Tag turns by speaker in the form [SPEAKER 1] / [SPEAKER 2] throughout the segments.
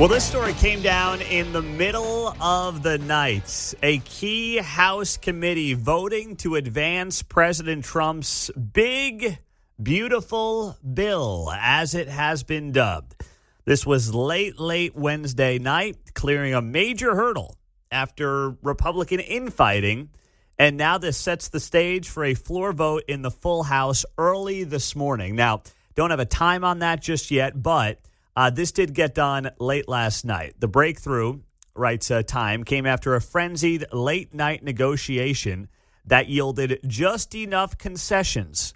[SPEAKER 1] Well, this story came down in the middle of the night. A key House committee voting to advance President Trump's big, beautiful bill, as it has been dubbed. This was late Wednesday night, clearing a major hurdle after Republican infighting. And now this sets the stage for a floor vote in the full House early this morning. Now, don't have a time on that just yet, but this did get done late last night. The breakthrough, writes Time, came after a frenzied late-night negotiation that yielded just enough concessions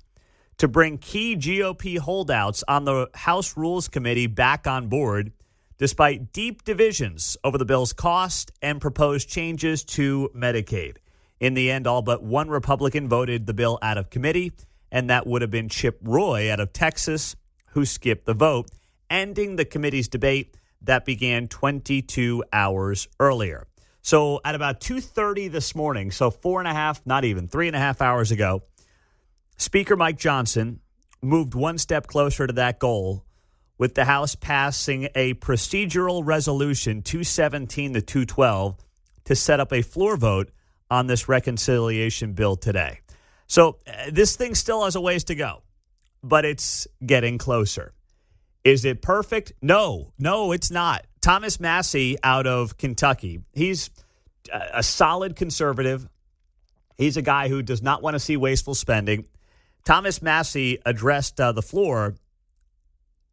[SPEAKER 1] to bring key GOP holdouts on the House Rules Committee back on board, despite deep divisions over the bill's cost and proposed changes to Medicaid. In the end, all but one Republican voted the bill out of committee, and that would have been Chip Roy out of Texas, who skipped the vote, ending the committee's debate that began 22 hours earlier. So at about 2:30 this morning, so 3.5 hours ago, Speaker Mike Johnson moved one step closer to that goal with the House passing a procedural resolution 217 to 212 to set up a floor vote on this reconciliation bill today. So this thing still has a ways to go, but it's getting closer. Is it perfect? No, it's not. Thomas Massie out of Kentucky, he's a solid conservative. He's a guy who does not want to see wasteful spending. Thomas Massie addressed the floor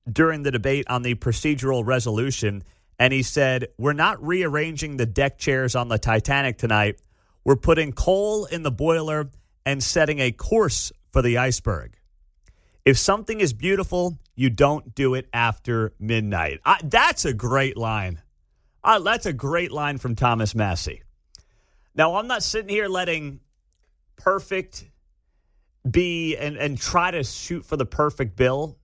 [SPEAKER 1] during the debate on the procedural resolution, and he said, "We're not rearranging the deck chairs on the Titanic tonight. We're putting coal in the boiler and setting a course for the iceberg. If something is beautiful, you don't do it after midnight." That's a great line. That's a great line from Thomas Massie. Now, I'm not sitting here letting perfect be and try to shoot for the perfect bill.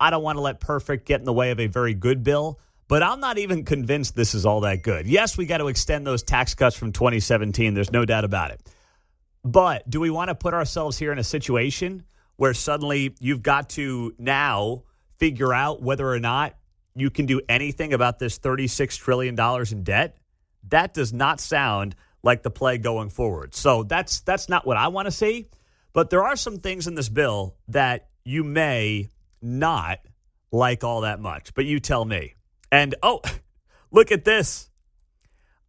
[SPEAKER 1] I don't want to let perfect get in the way of a very good bill, but I'm not even convinced this is all that good. Yes, we got to extend those tax cuts from 2017. There's no doubt about it. But do we want to put ourselves here in a situation where suddenly you've got to now figure out whether or not you can do anything about this $36 trillion in debt? That does not sound like the play going forward. So that's not what I want to see. But there are some things in this bill that you may not like all that much. But you tell me. And, look at this.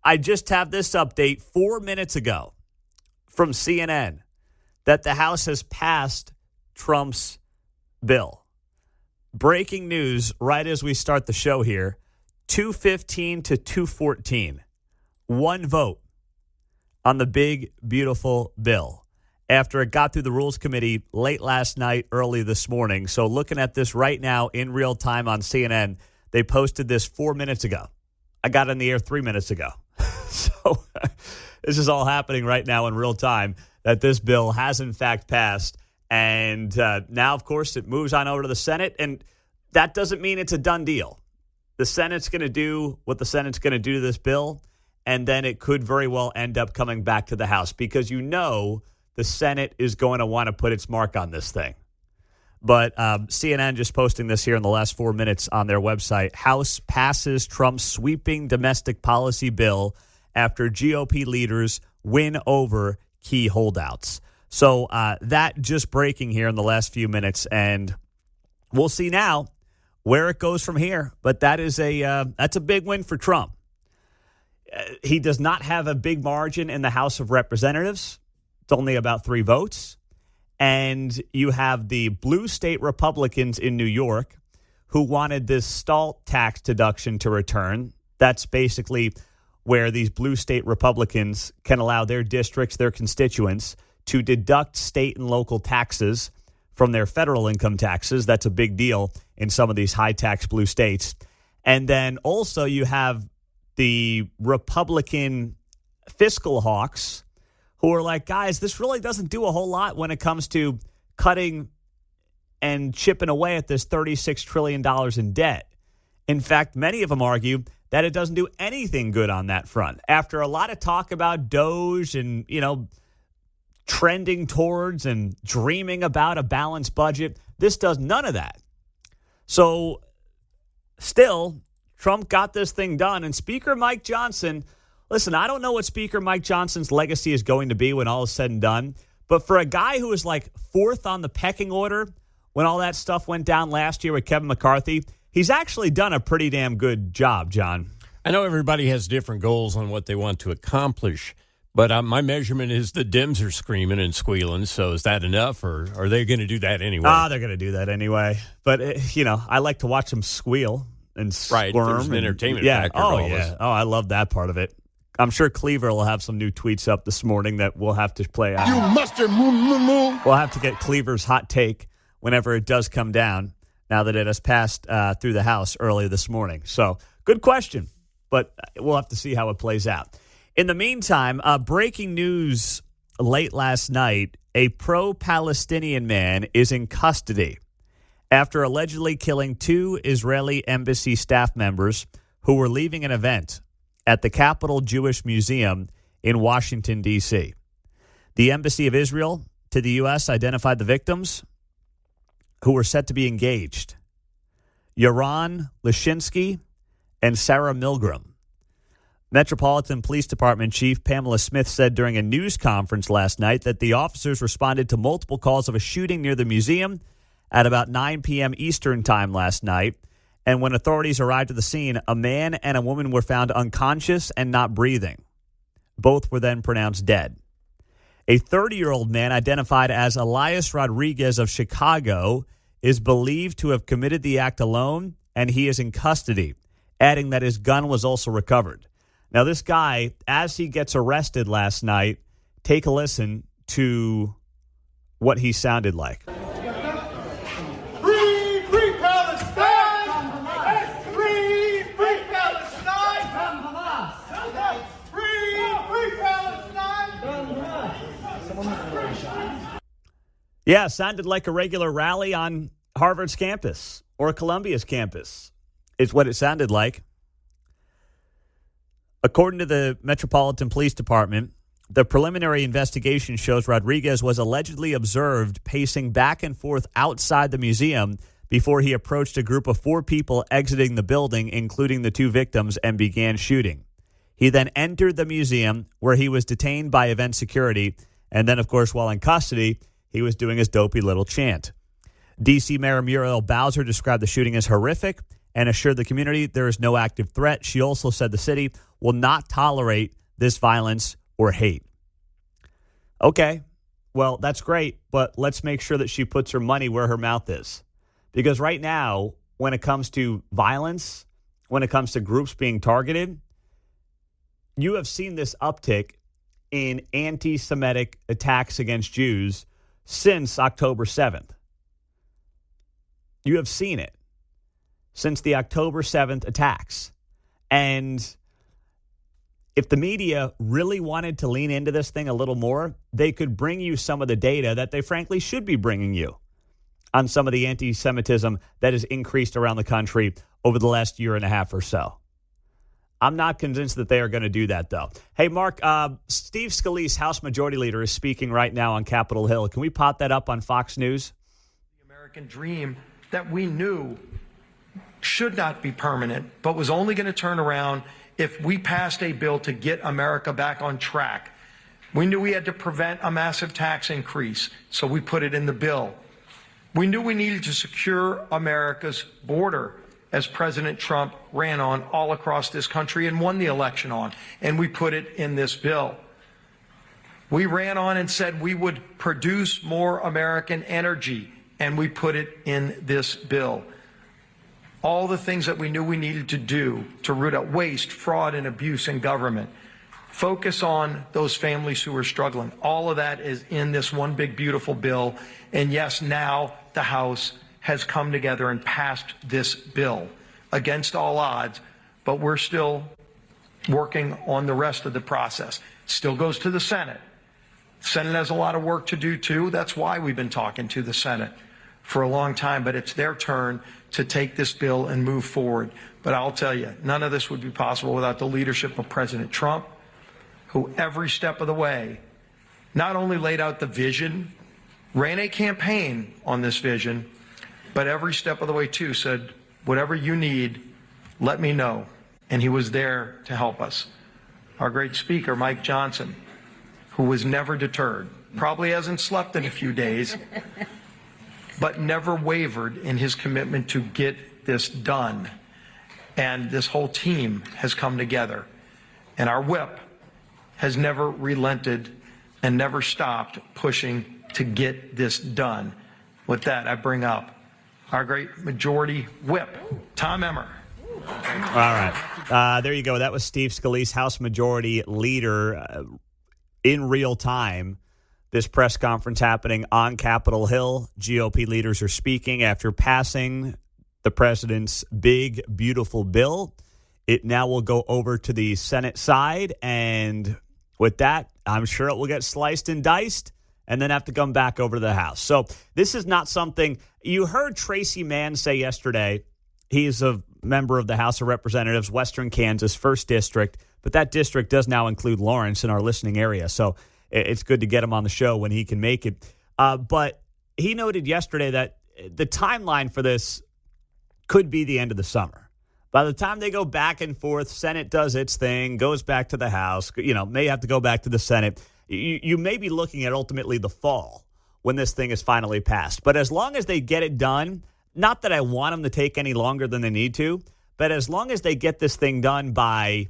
[SPEAKER 1] I just have this update 4 minutes ago from CNN that the House has passed Trump's bill. Breaking news right as we start the show here, 215 to 214. One vote on the big, beautiful bill after it got through the Rules Committee late last night, early this morning. So looking at this right now in real time on CNN, they posted this 4 minutes ago. I got on the air 3 minutes ago. So this is all happening right now in real time, that this bill has in fact passed. And now, of course, it moves on over to the Senate. And that doesn't mean it's a done deal. The Senate's going to do what the Senate's going to do to this bill. And then it could very well end up coming back to the House, because the Senate is going to want to put its mark on this thing. But CNN just posting this here in the last 4 minutes on their website. House passes Trump's sweeping domestic policy bill after GOP leaders win over key holdouts. So that just breaking here in the last few minutes, and we'll see now where it goes from here. But that's a big win for Trump. He does not have a big margin in the House of Representatives. It's only about 3 votes. And you have the blue state Republicans in New York who wanted this SALT tax deduction to return. That's basically where these blue state Republicans can allow their districts, their constituents, to deduct state and local taxes from their federal income taxes. That's a big deal in some of these high tax blue states. And then also you have the Republican fiscal hawks who are like, guys, this really doesn't do a whole lot when it comes to cutting and chipping away at this $36 trillion in debt. In fact, many of them argue that it doesn't do anything good on that front. After a lot of talk about DOGE and, trending towards and dreaming about a balanced budget, this does none of that. So still, Trump got this thing done. And Speaker Mike Johnson, listen, I don't know what Speaker Mike Johnson's legacy is going to be when all is said and done. But for a guy who was like fourth on the pecking order when all that stuff went down last year with Kevin McCarthy, he's actually done a pretty damn good job, John.
[SPEAKER 2] I know everybody has different goals on what they want to accomplish, but my measurement is the Dems are screaming and squealing. So is that enough, or are they going to do that anyway?
[SPEAKER 1] They're going to do that anyway. But, I like to watch them squeal and squirm.
[SPEAKER 2] Right, there's an entertainment factor.
[SPEAKER 1] Oh, I love that part of it. I'm sure Cleaver will have some new tweets up this morning that we'll have to play out.
[SPEAKER 3] You mustard moo.
[SPEAKER 1] We'll have to get Cleaver's hot take whenever it does come down, now that it has passed through the House earlier this morning. So, good question, but we'll have to see how it plays out. In the meantime, breaking news late last night, a pro-Palestinian man is in custody after allegedly killing 2 Israeli embassy staff members who were leaving an event at the Capitol Jewish Museum in Washington, D.C. The Embassy of Israel to the U.S. identified the victims, who were set to be engaged: Yaron Lashinsky and Sarah Milgram. Metropolitan Police Department Chief Pamela Smith said during a news conference last night that the officers responded to multiple calls of a shooting near the museum at about 9 p.m. Eastern time last night. And when authorities arrived at the scene, a man and a woman were found unconscious and not breathing. Both were then pronounced dead. A 30-year-old man identified as Elias Rodriguez of Chicago is believed to have committed the act alone, and he is in custody, adding that his gun was also recovered. Now, this guy, as he gets arrested last night, take a listen to what he sounded like.
[SPEAKER 3] Free Palestine! Free Palestine! Free Palestine!
[SPEAKER 1] Yeah, sounded like a regular rally on Harvard's campus or Columbia's campus, is what it sounded like. According to the Metropolitan Police Department, the preliminary investigation shows Rodriguez was allegedly observed pacing back and forth outside the museum before he approached a group of 4 people exiting the building, including the 2 victims, and began shooting. He then entered the museum, where he was detained by event security, and then, of course, while in custody, he was doing his dopey little chant. D.C. Mayor Muriel Bowser described the shooting as horrific and assured the community there is no active threat. She also said the city will not tolerate this violence or hate. Okay, well, that's great, but let's make sure that she puts her money where her mouth is. Because right now, when it comes to violence, when it comes to groups being targeted, you have seen this uptick in anti-Semitic attacks against Jews since October 7th. You have seen it since the October 7th attacks. And if the media really wanted to lean into this thing a little more, they could bring you some of the data that they frankly should be bringing you on some of the anti-Semitism that has increased around the country over the last year and a half or so. I'm not convinced that they are going to do that, though. Hey, Mark, Steve Scalise, House Majority Leader, is speaking right now on Capitol Hill. Can we pop that up on Fox News?
[SPEAKER 4] The American dream that we knew should not be permanent, but was only going to turn around if we passed a bill to get America back on track. We knew we had to prevent a massive tax increase, so we put it in the bill. We knew we needed to secure America's border, as President Trump ran on all across this country and won the election on, and we put it in this bill. We ran on and said we would produce more American energy, and we put it in this bill. All the things that we knew we needed to do to root out waste, fraud, and abuse in government. Focus on those families who are struggling. All of that is in this one big, beautiful bill. And yes, now the House has come together and passed this bill against all odds, but we're still working on the rest of the process. It still goes to the Senate. The Senate has a lot of work to do, too. That's why we've been talking to the Senate for a long time, but it's their turn to take this bill and move forward. But I'll tell you, none of this would be possible without the leadership of President Trump, who every step of the way not only laid out the vision, ran a campaign on this vision, but every step of the way, too, said, whatever you need, let me know. And he was there to help us. Our great speaker, Mike Johnson, who was never deterred, probably hasn't slept in a few days, but never wavered in his commitment to get this done. And this whole team has come together. And our whip has never relented and never stopped pushing to get this done. With that, I bring up our great majority whip, Tom Emmer.
[SPEAKER 1] All right. There you go. That was Steve Scalise, House Majority Leader, in real time. This press conference happening on Capitol Hill. GOP leaders are speaking after passing the president's big, beautiful bill. It now will go over to the Senate side. And with that, I'm sure it will get sliced and diced and then have to come back over to the House. So this is not something you heard Tracy Mann say yesterday. He's a member of the House of Representatives, Western Kansas, 1st District. But that district does now include Lawrence in our listening area. So it's good to get him on the show when he can make it. But he noted yesterday that the timeline for this could be the end of the summer. By the time they go back and forth, Senate does its thing, goes back to the House, may have to go back to the Senate. You may be looking at ultimately the fall when this thing is finally passed. But as long as they get it done, not that I want them to take any longer than they need to, but as long as they get this thing done by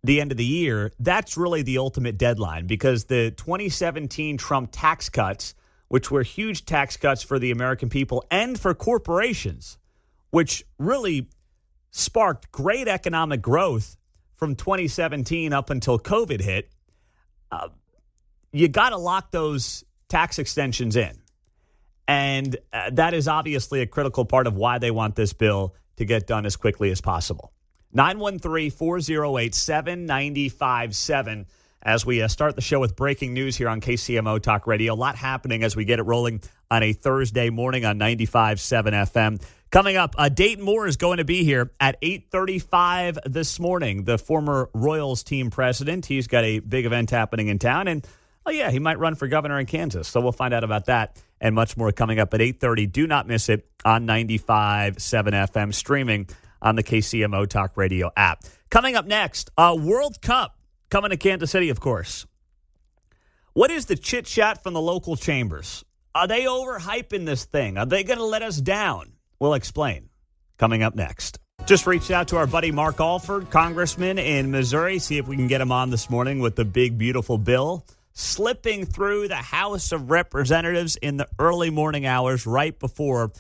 [SPEAKER 1] the end of the year, that's really the ultimate deadline, because the 2017 Trump tax cuts, which were huge tax cuts for the American people and for corporations, which really sparked great economic growth from 2017 up until COVID hit, you got to lock those tax extensions in. And that is obviously a critical part of why they want this bill to get done as quickly as possible. 913-408-7957 as we start the show with breaking news here on KCMO Talk Radio. A lot happening as we get it rolling on a Thursday morning on 95.7 FM. Coming up, Dayton Moore is going to be here at 8:35 this morning. The former Royals team president. He's got a big event happening in town. And, he might run for governor in Kansas. So we'll find out about that and much more coming up at 8:30. Do not miss it on 95.7 FM, streaming on the KCMO Talk Radio app. Coming up next, World Cup coming to Kansas City, of course. What is the chit-chat from the local chambers? Are they overhyping this thing? Are they going to let us down? We'll explain. Coming up next. Just reached out to our buddy Mark Alford, congressman in Missouri, see if we can get him on this morning with the big, beautiful bill slipping through the House of Representatives in the early morning hours right before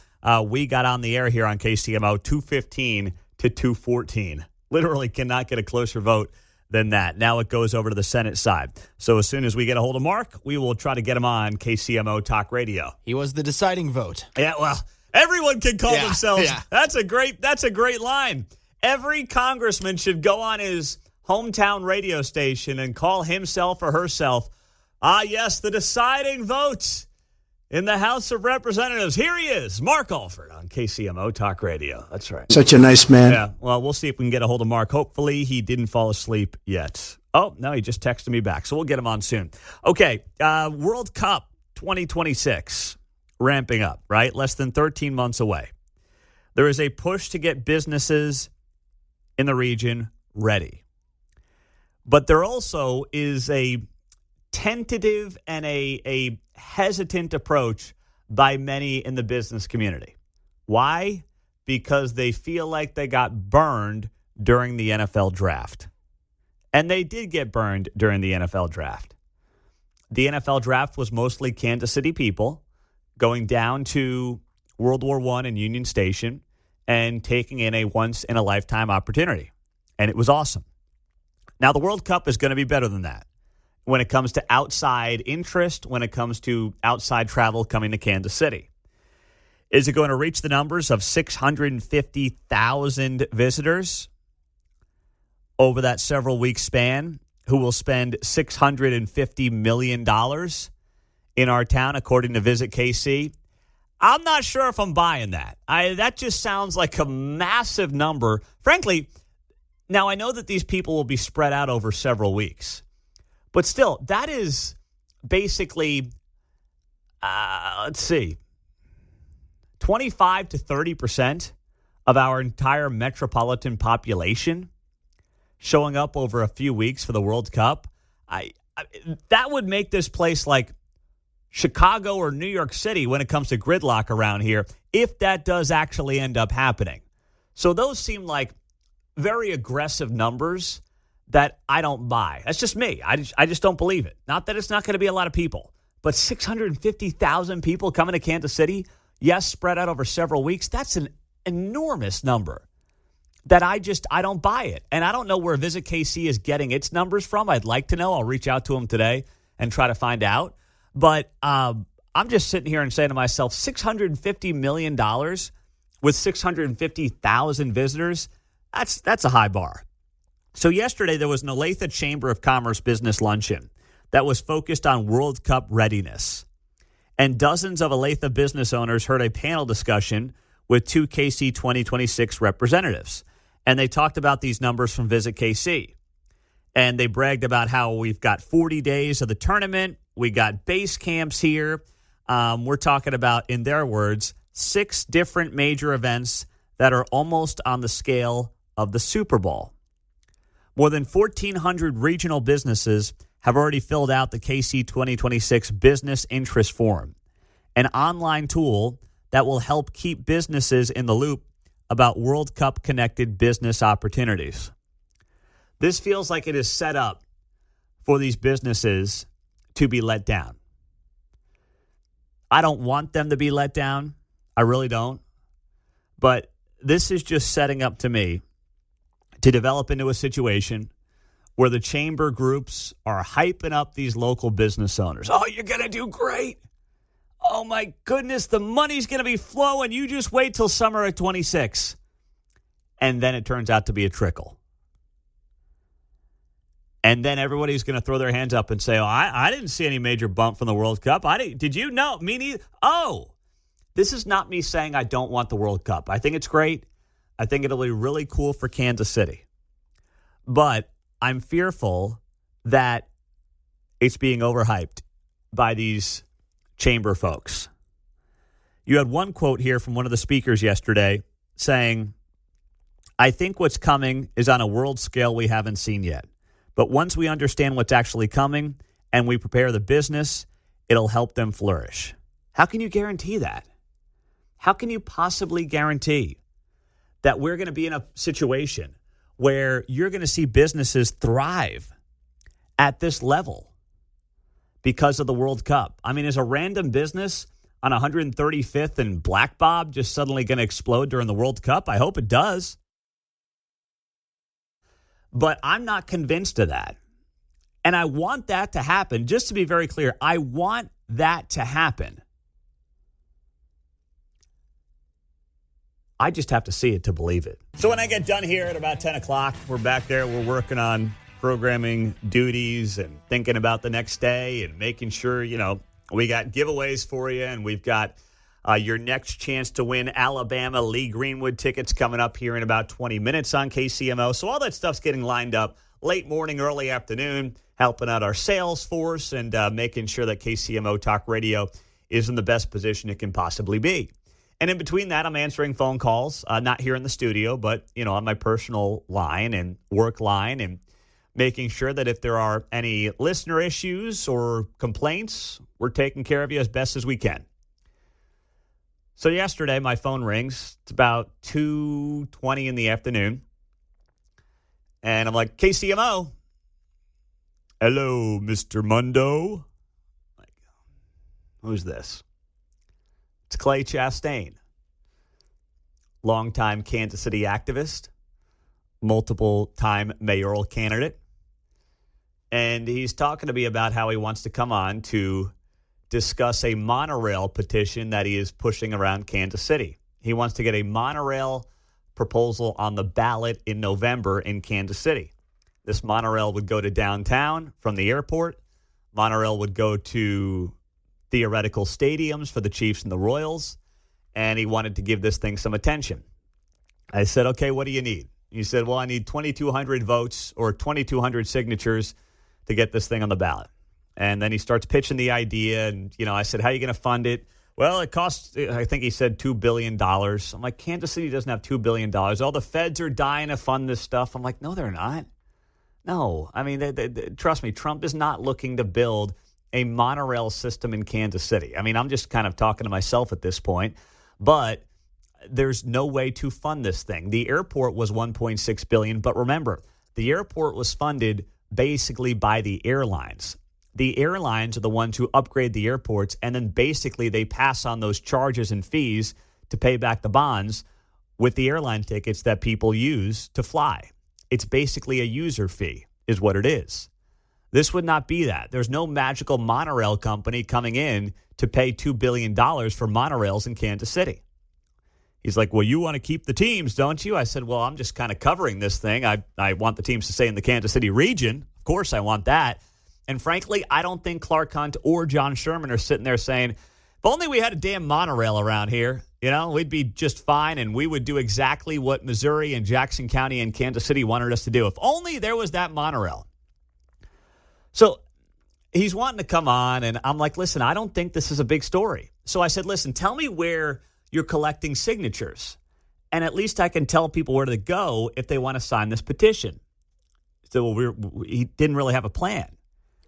[SPEAKER 1] we got on the air here on KCMO, 2:15 to 2:14. Literally cannot get a closer vote than that. Now it goes over to the Senate side. So as soon as we get a hold of Mark, we will try to get him on KCMO Talk Radio.
[SPEAKER 5] He was the deciding vote.
[SPEAKER 1] Yeah, well, everyone can call themselves. Yeah. That's a great line. Every congressman should go on his hometown radio station and call himself or herself, yes, the deciding vote in the House of Representatives. Here he is, Mark Alford on KCMO Talk Radio. That's right.
[SPEAKER 6] Such a nice man.
[SPEAKER 1] Yeah, well, we'll see if we can get a hold of Mark. Hopefully he didn't fall asleep yet. Oh, no, he just texted me back, so we'll get him on soon. Okay, World Cup 2026 ramping up, right? Less than 13 months away. There is a push to get businesses in the region ready. But there also is a tentative and a hesitant approach by many in the business community. Why? Because they feel like they got burned during the NFL draft. And they did get burned during the NFL draft. The NFL draft was mostly Kansas City people going down to World War I and Union Station and taking in a once-in-a-lifetime opportunity. And it was awesome. Now, the World Cup is going to be better than that when it comes to outside interest, when it comes to outside travel coming to Kansas City. Is it going to reach the numbers of 650,000 visitors over that several-week span who will spend $650 million in our town, according to Visit KC? I'm not sure if I'm buying that. That just sounds like a massive number. Frankly, now I know that these people will be spread out over several weeks. But still, that is basically, 25 to 30% of our entire metropolitan population showing up over a few weeks for the World Cup, that would make this place like Chicago or New York City when it comes to gridlock around here, if that does actually end up happening. So those seem like very aggressive numbers that I don't buy. That's just me. I just don't believe it. Not that it's not going to be a lot of people, but 650,000 people coming to Kansas City, yes, spread out over several weeks. That's an enormous number that I don't buy it. And I don't know where Visit KC is getting its numbers from. I'd like to know. I'll reach out to them today and try to find out. But I'm just sitting here and saying to myself, $650 million with 650,000 visitors, that's a high bar. So yesterday there was an Olathe Chamber of Commerce business luncheon that was focused on World Cup readiness. And dozens of Olathe business owners heard a panel discussion with two KC 2026 representatives. And they talked about these numbers from Visit KC. And they bragged about how we've got 40 days of the tournament. We got base camps here. We're talking about, in their words, 6 different major events that are almost on the scale of the Super Bowl. More than 1,400 regional businesses have already filled out the KC 2026 Business Interest Form, an online tool that will help keep businesses in the loop about World Cup connected business opportunities. This feels like it is set up for these businesses to be let down. I don't want them to be let down. I really don't. But this is just setting up to me to develop into a situation where the chamber groups are hyping up these local business owners. Oh, you're going to do great. Oh, my goodness, the money's going to be flowing. You just wait till summer of 26. And then it turns out to be a trickle. And then everybody's going to throw their hands up and say, oh, I didn't see any major bump from the World Cup. Did you? No, me neither. Oh, this is not me saying I don't want the World Cup. I think it's great. I think it'll be really cool for Kansas City. But I'm fearful that it's being overhyped by these chamber folks. You had one quote here from one of the speakers yesterday saying, I think what's coming is on a world scale we haven't seen yet. But once we understand what's actually coming and we prepare the business, it'll help them flourish. How can you guarantee that? How can you possibly guarantee that we're going to be in a situation where you're going to see businesses thrive at this level because of the World Cup? I mean, is a random business on 135th and Black Bob just suddenly going to explode during the World Cup? I hope it does. But I'm not convinced of that. And I want that to happen. Just to be very clear, I want that to happen. I just have to see it to believe it. So when I get done here at about 10 o'clock, we're back there. We're working on programming duties and thinking about the next day and making sure, we got giveaways for you. And we've got your next chance to win Alabama Lee Greenwood tickets coming up here in about 20 minutes on KCMO. So all that stuff's getting lined up late morning, early afternoon, helping out our sales force and making sure that KCMO Talk Radio is in the best position it can possibly be. And in between that, I'm answering phone calls, not here in the studio, but, on my personal line and work line, and making sure that if there are any listener issues or complaints, we're taking care of you as best as we can. So yesterday, my phone rings. It's about 2:20 in the afternoon. And I'm like, KCMO. Hello, Mr. Mundo. Like, who's this? It's Clay Chastain, longtime Kansas City activist, multiple-time mayoral candidate. And he's talking to me about how he wants to come on to discuss a monorail petition that he is pushing around Kansas City. He wants to get a monorail proposal on the ballot in November in Kansas City. This monorail would go to downtown from the airport. Monorail would go to theoretical stadiums for the Chiefs and the Royals. And he wanted to give this thing some attention. I said, okay, what do you need? He said, well, I need 2,200 votes or 2,200 signatures to get this thing on the ballot. And then he starts pitching the idea. And, I said, how are you going to fund it? Well, it costs, I think he said $2 billion. I'm like, Kansas City doesn't have $2 billion. All the feds are dying to fund this stuff. I'm like, no, they're not. No. I mean, trust me, Trump is not looking to build a monorail system in Kansas City. I mean, I'm just kind of talking to myself at this point. But there's no way to fund this thing. The airport was $1.6 billion. But remember, the airport was funded basically by the airlines. The airlines are the ones who upgrade the airports, and then basically they pass on those charges and fees to pay back the bonds with the airline tickets that people use to fly. It's basically a user fee is what it is. This would not be that. There's no magical monorail company coming in to pay $2 billion for monorails in Kansas City. He's like, well, you want to keep the teams, don't you? I said, well, I'm just kind of covering this thing. I want the teams to stay in the Kansas City region. Of course, I want that. And frankly, I don't think Clark Hunt or John Sherman are sitting there saying, if only we had a damn monorail around here, we'd be just fine, and we would do exactly what Missouri and Jackson County and Kansas City wanted us to do. If only there was that monorail. So he's wanting to come on, and I'm like, listen, I don't think this is a big story. So I said, listen, tell me where you're collecting signatures, and at least I can tell people where to go if they want to sign this petition. So he didn't really have a plan.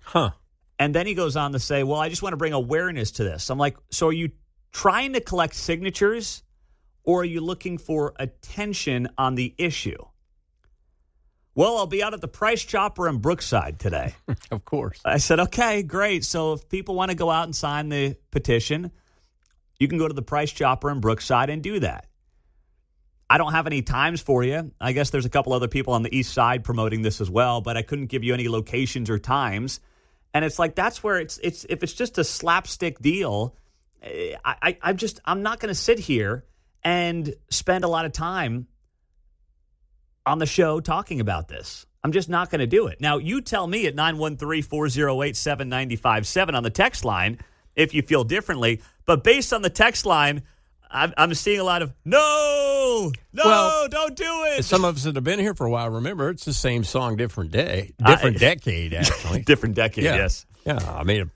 [SPEAKER 2] Huh.
[SPEAKER 1] And then he goes on to say, well, I just want to bring awareness to this. I'm like, so are you trying to collect signatures, or are you looking for attention on the issue? Well, I'll be out at the Price Chopper in Brookside today.
[SPEAKER 2] Of course.
[SPEAKER 1] I said, okay, great. So if people want to go out and sign the petition, you can go to the Price Chopper in Brookside and do that. I don't have any times for you. I guess there's a couple other people on the east side promoting this as well, but I couldn't give you any locations or times. And it's like, that's where it's if it's just a slapstick deal, I'm not going to sit here and spend a lot of time on the show talking about this. I'm just not going to do it. Now, you tell me at 913-408-7957 on the text line if you feel differently. But based on the text line, I'm seeing a lot of, no, don't do it.
[SPEAKER 2] Some of us that have been here for a while, remember, it's the same song, different day. Different decade, actually.
[SPEAKER 1] Different decade,
[SPEAKER 2] yeah.
[SPEAKER 1] Yes.
[SPEAKER 2] Yeah, I mean,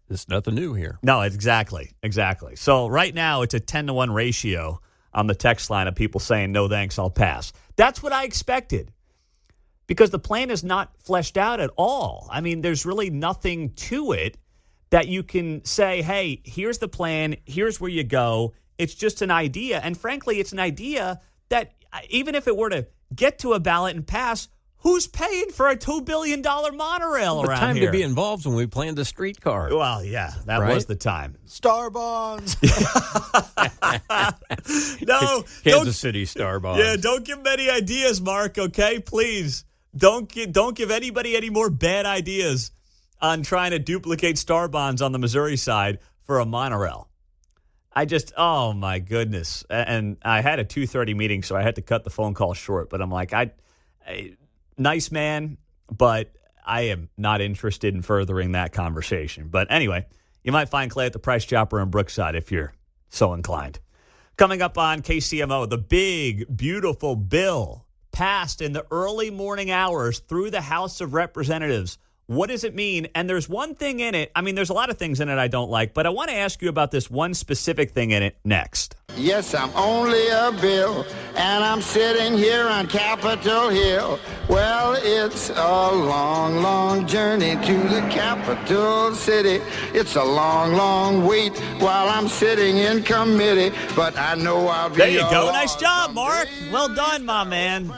[SPEAKER 2] there's nothing new here.
[SPEAKER 1] No, exactly. So right now, it's a 10-to-1 ratio on the text line of people saying, no thanks, I'll pass. That's what I expected, because the plan is not fleshed out at all. I mean, there's really nothing to it that you can say, hey, here's the plan, here's where you go. It's just an idea. And frankly, it's an idea that even if it were to get to a ballot and pass, who's paying for a $2 billion monorail around
[SPEAKER 2] time
[SPEAKER 1] here?
[SPEAKER 2] to be involved when we planned the streetcar.
[SPEAKER 1] Well, yeah, that was the time.
[SPEAKER 5] Star bonds.
[SPEAKER 1] No.
[SPEAKER 2] Kansas City Star bonds.
[SPEAKER 1] Yeah, don't give them any ideas, Mark, okay? Please. Don't give anybody any more bad ideas on trying to duplicate Star bonds on the Missouri side for a monorail. Oh, my goodness. And I had a 2:30 meeting, so I had to cut the phone call short. But I'm like, nice man, but I am not interested in furthering that conversation. But anyway, you might find Clay at the Price Chopper in Brookside if you're so inclined. Coming up on KCMO, the big, beautiful bill passed in the early morning hours through the House of Representatives. What does it mean? And there's one thing in it. I mean, there's a lot of things in it I don't like, but I want to ask you about this one specific thing in it next.
[SPEAKER 6] Yes, I'm only a bill, and I'm sitting here on Capitol Hill. Well, it's a long, long journey to the capital city. It's a long, long wait while I'm sitting in committee, but I know I'll be
[SPEAKER 1] There you go.
[SPEAKER 6] along
[SPEAKER 1] Nice job, Mark. Well done, my man.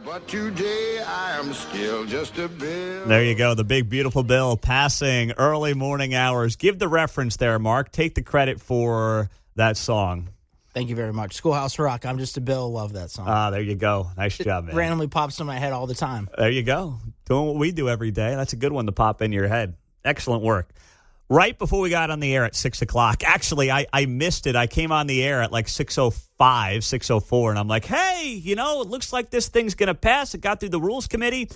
[SPEAKER 6] But today I am still just a bill.
[SPEAKER 1] There you go. The big, beautiful bill passing early morning hours. Give the reference there, Mark. Take the credit for that song.
[SPEAKER 5] Thank you very much. Schoolhouse Rock. I'm just a bill. Love that song.
[SPEAKER 1] There you go. Nice job, man.
[SPEAKER 5] Randomly pops in my head all the time.
[SPEAKER 1] There you go. Doing what we do every day. That's a good one to pop in your head. Excellent work. Right before we got on the air at 6 o'clock. Actually, I missed it. I came on the air at like 6:05, 6:04, and I'm like, hey, it looks like this thing's going to pass. It got through the Rules Committee.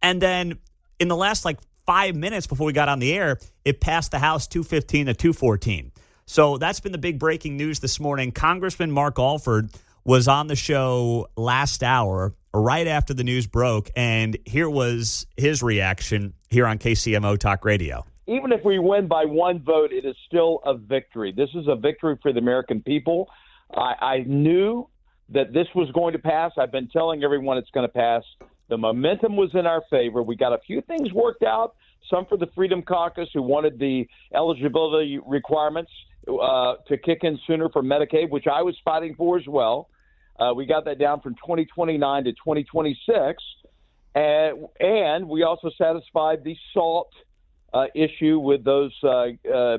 [SPEAKER 1] And then in the last 5 minutes before we got on the air, it passed the House 215 to 214. So that's been the big breaking news this morning. Congressman Mark Alford was on the show last hour, right after the news broke, and here was his reaction here on KCMO Talk Radio.
[SPEAKER 7] even if we win by one vote, it is still a victory. This is a victory for the American people. I knew that this was going to pass. I've been telling everyone it's going to pass. The momentum was in our favor. We got a few things worked out, some for the Freedom Caucus who wanted the eligibility requirements to kick in sooner for Medicaid, which I was fighting for as well. We got that down from 2029 to 2026. And we also satisfied the SALT issue with those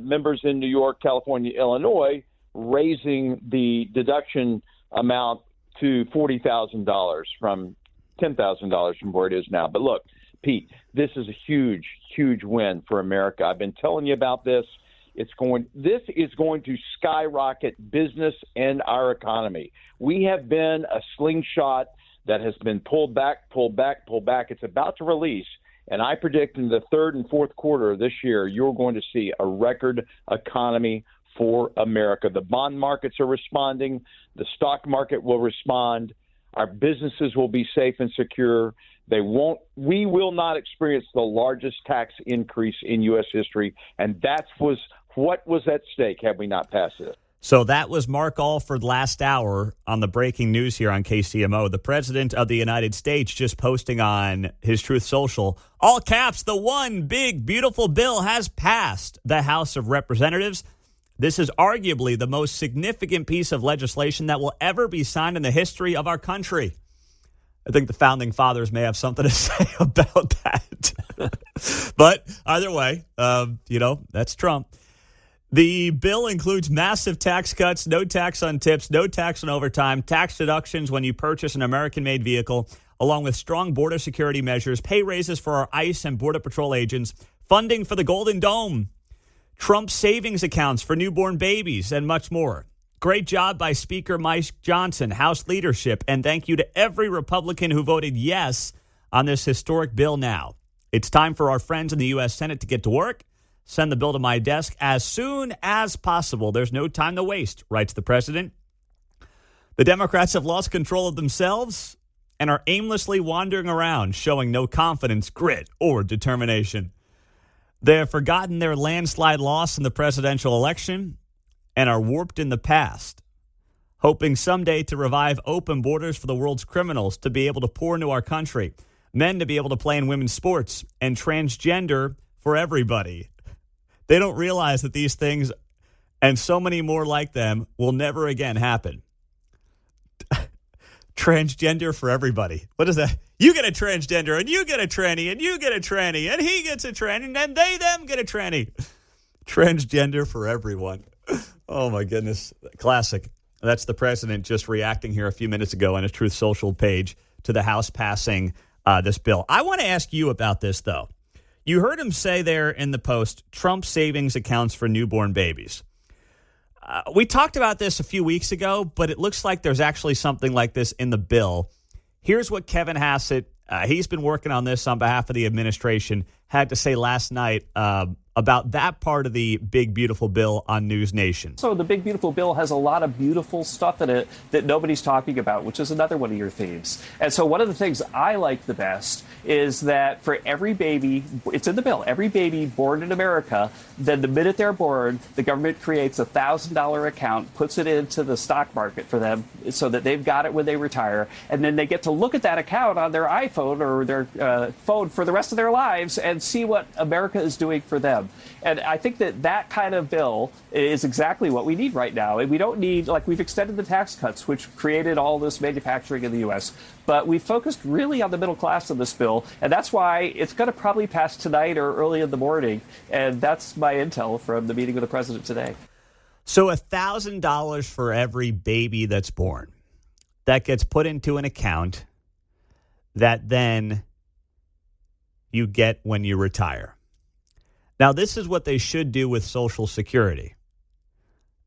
[SPEAKER 7] members in New York, California, Illinois, raising the deduction amount to $40,000 from $10,000 from where it is now. But look, Pete, this is a huge, huge win for America. I've been telling you about this. This is going to skyrocket business and our economy. We have been a slingshot that has been pulled back. It's about to release. And I predict in the third and fourth quarter of this year, you're going to see a record economy for America. The bond markets are responding. The stock market will respond. Our businesses will be safe and secure. We will not experience the largest tax increase in U.S. history. And that was what was at stake had we not passed it.
[SPEAKER 1] So that was Mark Alford last hour on the breaking news here on KCMO. The President of the United States just posting on his Truth Social, all caps, the one big, beautiful bill has passed the House of Representatives. This is arguably the most significant piece of legislation that will ever be signed in the history of our country. I think the Founding Fathers may have something to say about that. But either way, that's Trump. The bill includes massive tax cuts, no tax on tips, no tax on overtime, tax deductions when you purchase an American-made vehicle, along with strong border security measures, pay raises for our ICE and Border Patrol agents, funding for the Golden Dome, Trump savings accounts for newborn babies, and much more. Great job by Speaker Mike Johnson, House leadership, and thank you to every Republican who voted yes on this historic bill now. It's time for our friends in the U.S. Senate to get to work. Send the bill to my desk as soon as possible. There's no time to waste, writes the president. The Democrats have lost control of themselves and are aimlessly wandering around, showing no confidence, grit, or determination. They have forgotten their landslide loss in the presidential election and are warped in the past, hoping someday to revive open borders for the world's criminals to be able to pour into our country, men to be able to play in women's sports, and transgender for everybody. They don't realize that these things and so many more like them will never again happen. Transgender for everybody. What is that? You get a transgender, and you get a tranny, and you get a tranny, and he gets a tranny, and then them get a tranny. Transgender for everyone. Oh, my goodness. Classic. That's the president just reacting here a few minutes ago on his Truth Social page to the House passing this bill. I want to ask you about this, though. You heard him say there in the post, Trump savings accounts for newborn babies. We talked about this a few weeks ago, but it looks like there's actually something like this in the bill. Here's what Kevin Hassett, he's been working on this on behalf of the administration, had to say last night about that part of the big, beautiful bill on News Nation.
[SPEAKER 8] So the big, beautiful bill has a lot of beautiful stuff in it that nobody's talking about, which is another one of your themes. And so one of the things I like the best is that for every baby, it's in the bill, every baby born in America, then the minute they're born, the government creates a $1,000 account, puts it into the stock market for them so that they've got it when they retire. And then they get to look at that account on their iPhone or their phone for the rest of their lives and see what America is doing for them. And I think that kind of bill is exactly what we need right now. And we don't need, like, we've extended the tax cuts, which created all this manufacturing in the U.S., but we focused really on the middle class in this bill. And that's why it's going to probably pass tonight or early in the morning. And that's my intel from the meeting with the president today.
[SPEAKER 1] So $1,000 for every baby that's born that gets put into an account that then you get when you retire. Now, this is what they should do with Social Security.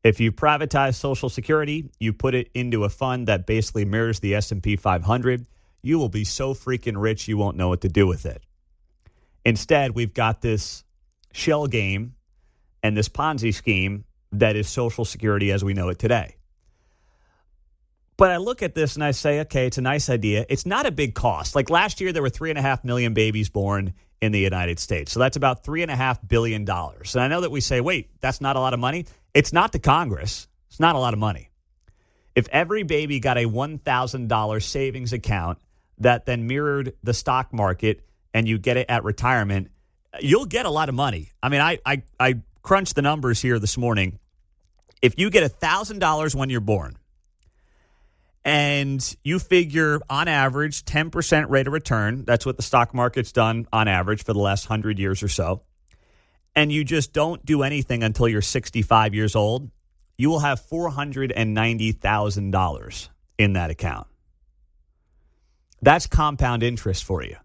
[SPEAKER 1] If you privatize Social Security, you put it into a fund that basically mirrors the S&P 500, you will be so freaking rich you won't know what to do with it. Instead, we've got this shell game and this Ponzi scheme that is Social Security as we know it today. But I look at this and I say, okay, it's a nice idea. It's not a big cost. Like last year, there were 3.5 million babies born in the United States. So that's about $3.5 billion. And I know that we say, wait, that's not a lot of money. It's not to Congress. It's not a lot of money. If every baby got a $1,000 savings account that then mirrored the stock market and you get it at retirement, you'll get a lot of money. I mean, I crunched the numbers here this morning. If you get $1,000 when you're born and you figure on average 10% rate of return, that's what the stock market's done on average for the last 100 years or so, and you just don't do anything until you're 65 years old, you will have $490,000 in that account. That's compound interest for you.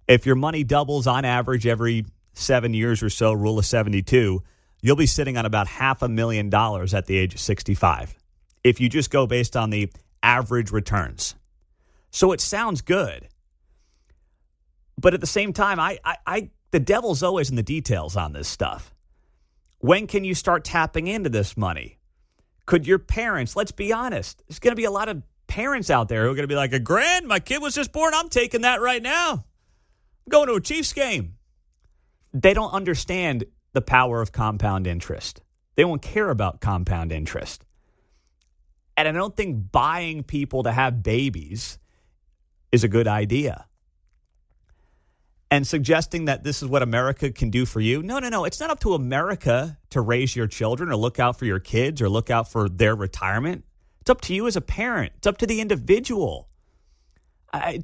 [SPEAKER 1] If your money doubles on average every 7 years or so, rule of 72, you'll be sitting on about $500,000 at the age of 65 if you just go based on the average returns. So it sounds good. But at the same time, the devil's always in the details on this stuff. When can you start tapping into this money? Could your parents, let's be honest, there's going to be a lot of parents out there who are going to be like, $1,000, my kid was just born, I'm taking that right now. I'm going to a Chiefs game. They don't understand the power of compound interest. They won't care about compound interest. And I don't think buying people to have babies is a good idea. And suggesting that this is what America can do for you. No. It's not up to America to raise your children or look out for your kids or look out for their retirement. It's up to you as a parent. It's up to the individual.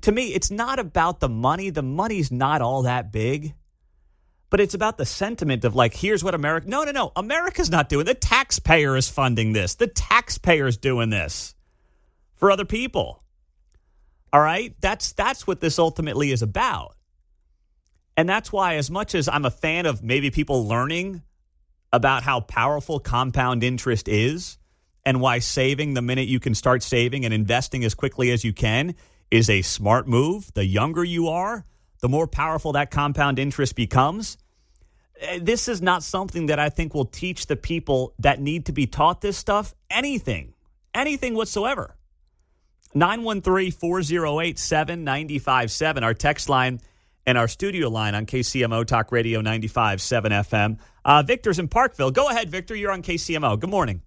[SPEAKER 1] To me, it's not about the money. The money's not all that big. But it's about the sentiment of like, here's what America... No. America's not doing it. The taxpayer is funding this. The taxpayer is doing this for other people. All right? That's what this ultimately is about. And that's why, as much as I'm a fan of maybe people learning about how powerful compound interest is and why saving the minute you can start saving and investing as quickly as you can is a smart move, the younger you are, the more powerful that compound interest becomes. This is not something that I think will teach the people that need to be taught this stuff anything whatsoever. 913-408-7957, our text line and our studio line on KCMO Talk Radio 95.7 FM. Victor's in Parkville. Go ahead, Victor. You're on KCMO. Good morning.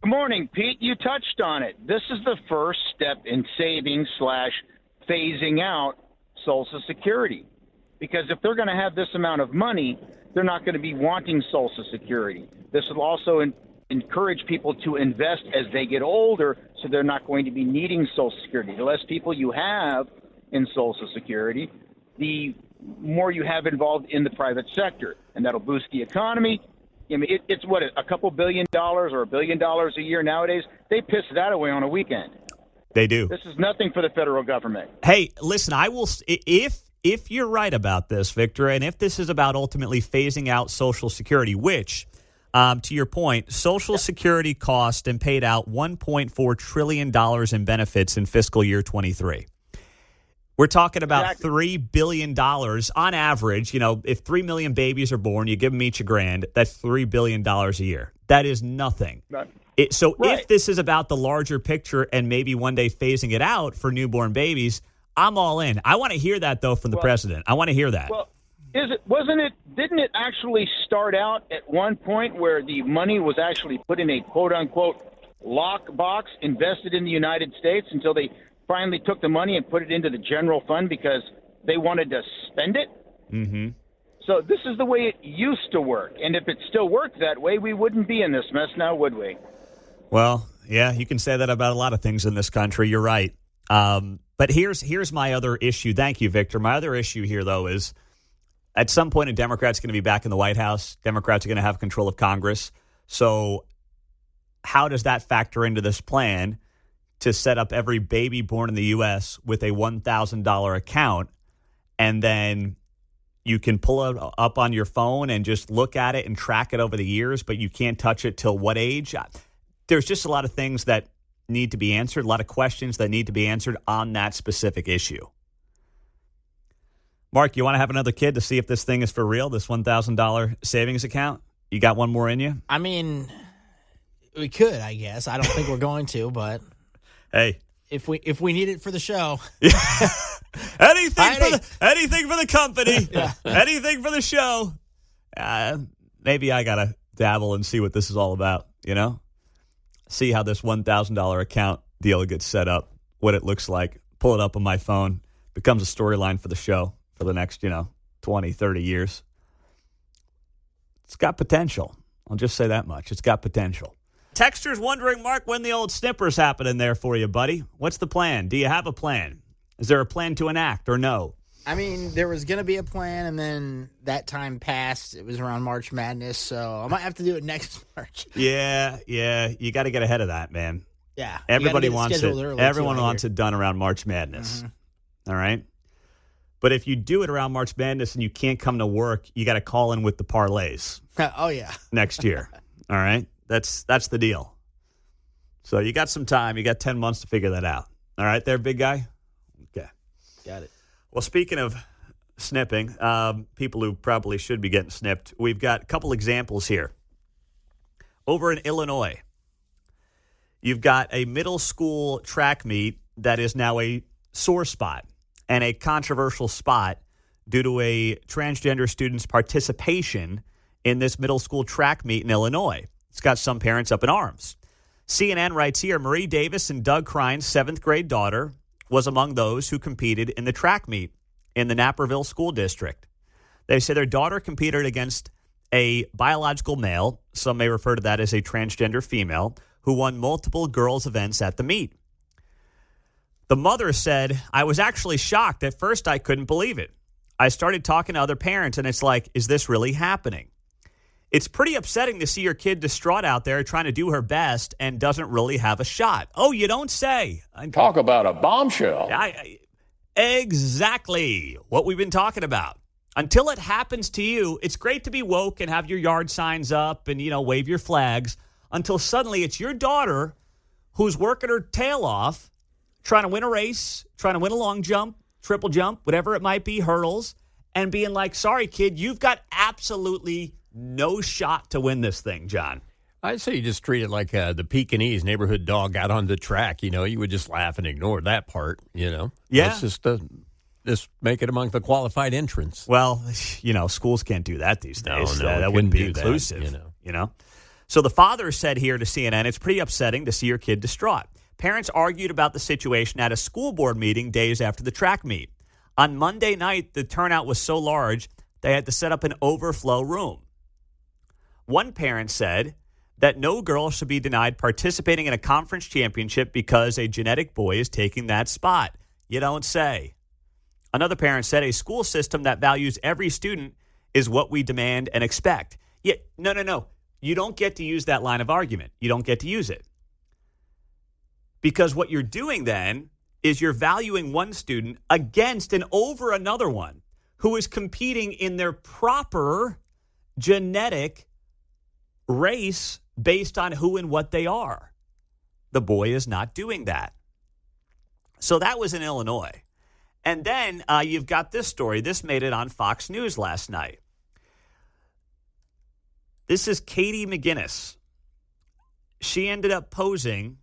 [SPEAKER 9] Good morning, Pete. You touched on it. This is the first step in saving/phasing out Social Security. Because if they're going to have this amount of money, they're not going to be wanting Social Security. This will also encourage people to invest as they get older, so they're not going to be needing Social Security. The less people you have in Social Security, the more you have involved in the private sector, and that'll boost the economy. I mean, it's what, a couple $1 billion or $1 billion a year nowadays? They piss that away on a weekend.
[SPEAKER 1] They do.
[SPEAKER 9] This is nothing for the federal government.
[SPEAKER 1] Hey, listen, I will, if you're right about this, Victor, and if this is about ultimately phasing out Social Security, which, to your point, Social Security cost and paid out $1.4 trillion in benefits in fiscal year 23. We're talking about $3 billion on average. You know, if 3 million babies are born, you give them each $1,000, that's $3 billion a year. That is nothing.
[SPEAKER 9] Right.
[SPEAKER 1] If this is about the larger picture and maybe one day phasing it out for newborn babies, I'm all in. I want to hear that, though, from the president. I want to hear that.
[SPEAKER 9] Well, didn't it actually start out at one point where the money was actually put in a quote-unquote lock box, invested in the United States until they finally took the money and put it into the general fund because they wanted to spend it?
[SPEAKER 1] Mm-hmm.
[SPEAKER 9] So this is the way it used to work. And if it still worked that way, we wouldn't be in this mess now, would we?
[SPEAKER 1] Well, yeah, you can say that about a lot of things in this country. You're right. But here's my other issue. Thank you, Victor. My other issue here, though, is at some point a Democrat's going to be back in the White House. Democrats are going to have control of Congress. So how does that factor into this plan to set up every baby born in the U.S. with a $1,000 account, and then you can pull it up on your phone and just look at it and track it over the years, but you can't touch it till what age? There's just a lot of things that need to be answered, a lot of questions that need to be answered on that specific issue. Mark, you want to have another kid to see if this thing is for real, this $1,000 savings account? You got one more in you?
[SPEAKER 5] I mean, we could, I guess. I don't think we're going to, but
[SPEAKER 1] hey,
[SPEAKER 5] if we need it for the show.
[SPEAKER 1] Anything for the company. Anything for the show. Maybe I got to dabble and see what this is all about, See how this $1,000 account deal gets set up, what it looks like. Pull it up on my phone. Becomes a storyline for the show for the next, 20, 30 years. It's got potential. I'll just say that much. It's got potential. Texter's wondering, Mark, when the old snipper's happening there for you, buddy. What's the plan? Do you have a plan? Is there a plan to enact or no?
[SPEAKER 5] I mean, there was going to be a plan, and then that time passed. It was around March Madness, so I might have to do it next March.
[SPEAKER 1] Yeah. You got to get ahead of that, man.
[SPEAKER 5] Yeah.
[SPEAKER 1] Everybody wants it. Everyone wants it done around March Madness. Mm-hmm. All right? But if you do it around March Madness and you can't come to work, you got to call in with the parlays.
[SPEAKER 5] Oh, yeah.
[SPEAKER 1] Next year. All right? That's the deal. So you got some time. You got 10 months to figure that out. All right there, big guy? Okay.
[SPEAKER 5] Got it.
[SPEAKER 1] Well, speaking of snipping, people who probably should be getting snipped, we've got a couple examples here. Over in Illinois, you've got a middle school track meet that is now a sore spot and a controversial spot due to a transgender student's participation in this middle school track meet in Illinois. It's got some parents up in arms. CNN writes here, Marie Davis and Doug Krine's 7th grade daughter was among those who competed in the track meet in the Naperville School District. They say their daughter competed against a biological male, some may refer to that as a transgender female, who won multiple girls' events at the meet. The mother said, I was actually shocked. At first, I couldn't believe it. I started talking to other parents, and it's like, is this really happening? It's pretty upsetting to see your kid distraught out there trying to do her best and doesn't really have a shot. Oh, you don't say.
[SPEAKER 10] Talk about a bombshell.
[SPEAKER 1] Exactly what we've been talking about. Until it happens to you, it's great to be woke and have your yard signs up and, wave your flags. Until suddenly it's your daughter who's working her tail off, trying to win a race, trying to win a long jump, triple jump, whatever it might be, hurdles, and being like, sorry, kid, you've got absolutely no shot to win this thing, John.
[SPEAKER 2] I'd say you just treat it like the Pekingese neighborhood dog out on the track. You would just laugh and ignore that part,
[SPEAKER 1] Yeah.
[SPEAKER 2] It's just make it among the qualified entrants.
[SPEAKER 1] Well, schools can't do that these days.
[SPEAKER 2] No,
[SPEAKER 1] that wouldn't be inclusive, So the father said here to CNN, it's pretty upsetting to see your kid distraught. Parents argued about the situation at a school board meeting days after the track meet. On Monday night, the turnout was so large, they had to set up an overflow room. One parent said that no girl should be denied participating in a conference championship because a genetic boy is taking that spot. You don't say. Another parent said a school system that values every student is what we demand and expect. Yeah, no. You don't get to use that line of argument. You don't get to use it. Because what you're doing then is you're valuing one student against and over another one who is competing in their proper genetic race based on who and what they are. The boy is not doing that. So that was in Illinois. And then you've got this story. This made it on Fox News last night. This is Katie McGinnis. She ended up posing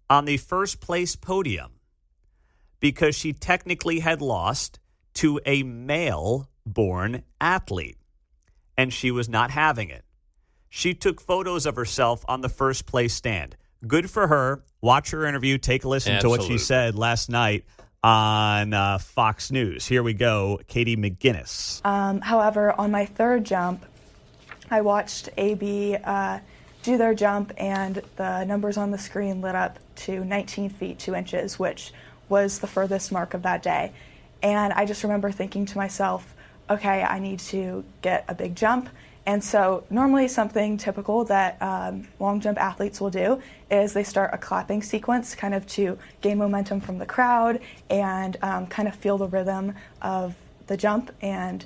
[SPEAKER 1] on the first place podium because she technically had lost to a male-born athlete, and she was not having it. She took photos of herself on the first place stand. Good for her. Watch her interview. Take a listen to what she said last night on Fox News. Here we go. Katie McGinnis.
[SPEAKER 11] However, on my third jump, I watched AB do their jump, and the numbers on the screen lit up to 19 feet 2 inches, which was the furthest mark of that day. And I just remember thinking to myself, okay, I need to get a big jump. And so normally something typical that long jump athletes will do is they start a clapping sequence kind of to gain momentum from the crowd and kind of feel the rhythm of the jump. And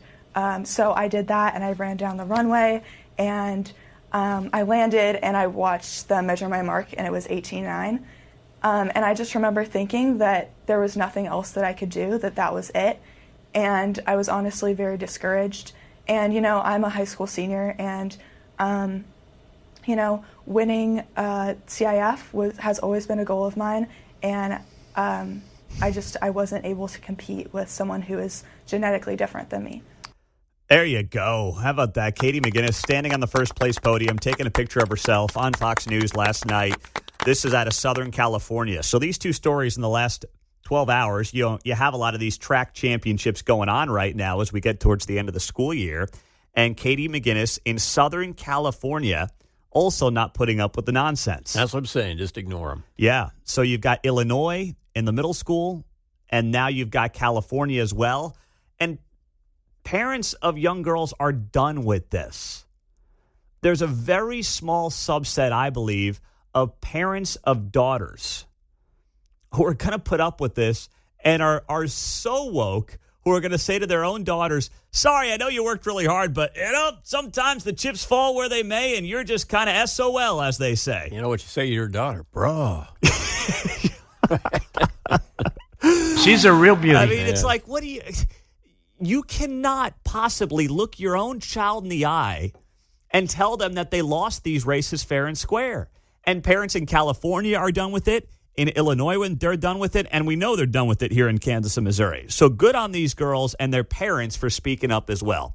[SPEAKER 11] so I did that, and I ran down the runway, and I landed, and I watched them measure my mark, and it was 18.9. And I just remember thinking that there was nothing else that I could do, that was it. And I was honestly very discouraged. And, I'm a high school senior, and, winning CIF has always been a goal of mine. And, I wasn't able to compete with someone who is genetically different than me.
[SPEAKER 1] There you go. How about that? Katie McGinnis standing on the first place podium, taking a picture of herself on Fox News last night. This is out of Southern California. So these two stories in the last 12 hours, you have a lot of these track championships going on right now as we get towards the end of the school year. And Katie McGinnis in Southern California also not putting up with the nonsense.
[SPEAKER 2] That's what I'm saying. Just ignore them.
[SPEAKER 1] Yeah. So you've got Illinois in the middle school, and now you've got California as well. And parents of young girls are done with this. There's a very small subset, I believe, of parents of daughters who are going to put up with this and are so woke, who are going to say to their own daughters, sorry, I know you worked really hard, but, sometimes the chips fall where they may, and you're just kind of SOL, as they say.
[SPEAKER 2] You know what you say to your daughter? Bro.
[SPEAKER 12] She's a real beauty.
[SPEAKER 1] I mean, it's like, you cannot possibly look your own child in the eye and tell them that they lost these races fair and square. And parents in California are done with it. In Illinois, when they're done with it, and we know they're done with it here in Kansas and Missouri. So good on these girls and their parents for speaking up as well.